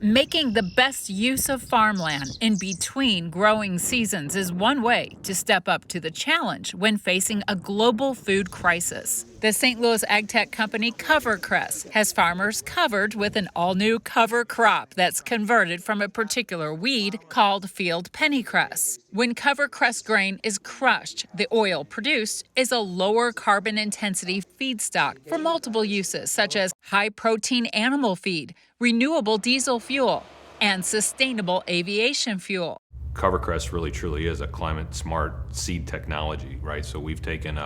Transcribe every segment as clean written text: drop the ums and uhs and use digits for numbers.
Making the best use of farmland in between growing seasons is one way to step up to the challenge when facing a global food crisis. The St. Louis AgTech company CoverCress has farmers covered with an all-new cover crop that's converted from a particular weed called field pennycress. When CoverCress grain is crushed, the oil produced is a lower carbon intensity feedstock for multiple uses such as high-protein animal feed, renewable diesel fuel, and sustainable aviation fuel. CoverCress really truly is a climate smart seed technology, right? So we've taken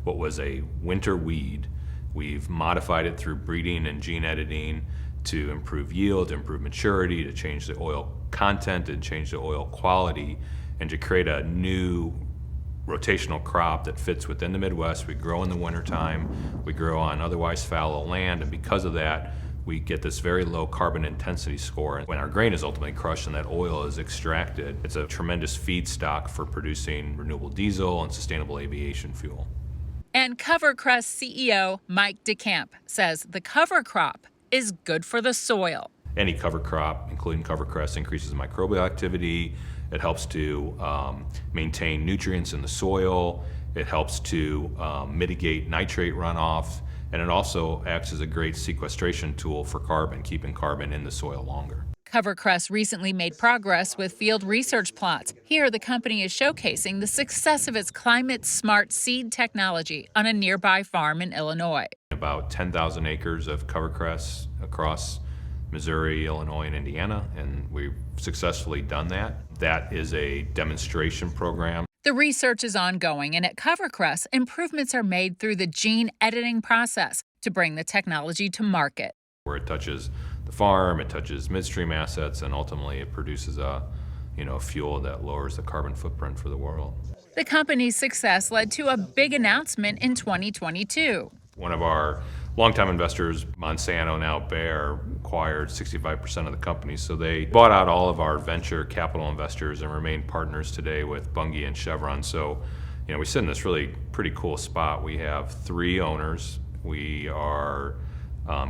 what was a winter weed, we've modified it through breeding and gene editing to improve yield, improve maturity, to change the oil content and change the oil quality, and to create a new rotational crop that fits within the Midwest. We grow in the wintertime, we grow on otherwise fallow land, and because of that, we get this very low carbon intensity score. When our grain is ultimately crushed and that oil is extracted, it's a tremendous feedstock for producing renewable diesel and sustainable aviation fuel. And CoverCress CEO Mike DeCamp says the cover crop is good for the soil. Any cover crop, including CoverCress, increases microbial activity. It helps to maintain nutrients in the soil. It helps to mitigate nitrate runoff. And it also acts as a great sequestration tool for carbon, keeping carbon in the soil longer. CoverCress recently made progress with field research plots. Here, the company is showcasing the success of its climate-smart seed technology on a nearby farm in Illinois. About 10,000 acres of CoverCress across Missouri, Illinois, and Indiana, and we've successfully done that. That is a demonstration program. The research is ongoing, and at CoverCress, improvements are made through the gene editing process to bring the technology to market. Where it touches the farm, it touches midstream assets, and ultimately it produces a fuel that lowers the carbon footprint for the world. The company's success led to a big announcement in 2022. One of our longtime investors, Monsanto, now Bayar, acquired 65% of the company. So they bought out all of our venture capital investors and remain partners today with Bunge and Chevron. So, we sit in this really pretty cool spot. We have 3 owners. We are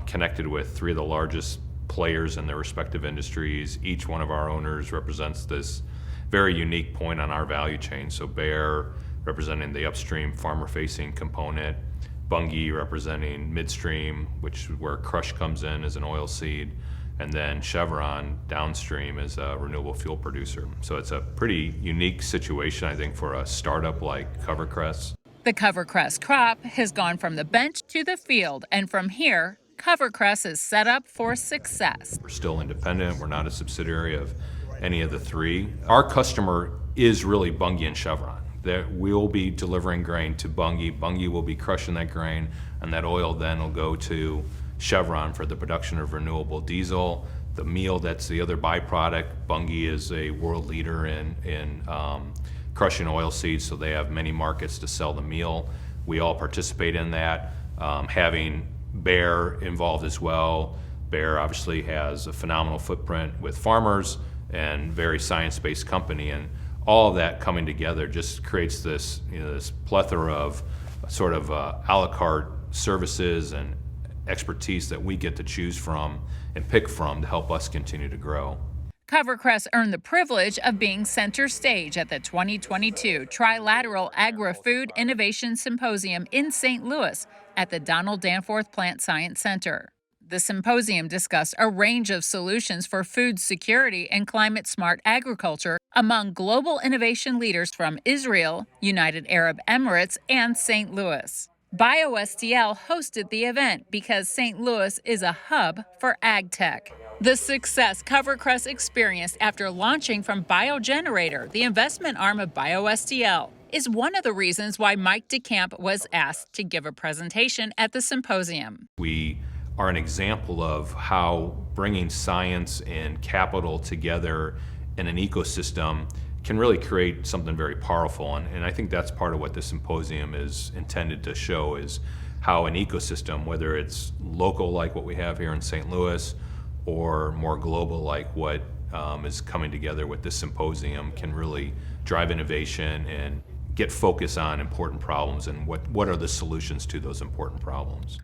connected with 3 of the largest players in their respective industries. Each one of our owners represents this very unique point on our value chain. So Bayar representing the upstream farmer-facing component, Bunge representing midstream, which is where crush comes in as an oil seed, and then Chevron downstream as a renewable fuel producer. So it's a pretty unique situation, I think, for a startup like CoverCress. The CoverCress crop has gone from the bench to the field, and from here, CoverCress is set up for success. We're still independent. We're not a subsidiary of any of the 3. Our customer is really Bunge and Chevron. That we'll be delivering grain to Bunge. Bunge will be crushing that grain, and that oil then will go to Chevron for the production of renewable diesel. The meal, that's the other byproduct. Bunge is a world leader in crushing oil seeds, so they have many markets to sell the meal. We all participate in that. Having Bayar involved as well. Bayar obviously has a phenomenal footprint with farmers and very science-based company, and all of that coming together just creates this, this plethora of sort of a la carte services and expertise that we get to choose from and pick from to help us continue to grow. CoverCress earned the privilege of being center stage at the 2022 Trilateral Agri-Food Innovation Symposium in St. Louis at the Donald Danforth Plant Science Center. The symposium discussed a range of solutions for food security and climate-smart agriculture among global innovation leaders from Israel, United Arab Emirates, and St. Louis. BioSTL hosted the event because St. Louis is a hub for AgTech. The success CoverCress experienced after launching from BioGenerator, the investment arm of BioSTL, is one of the reasons why Mike DeCamp was asked to give a presentation at the symposium. We are an example of how bringing science and capital together in an ecosystem can really create something very powerful. And I think that's part of what the symposium is intended to show, is how an ecosystem, whether it's local like what we have here in St. Louis or more global like what is coming together with this symposium, can really drive innovation and get focus on important problems and what are the solutions to those important problems.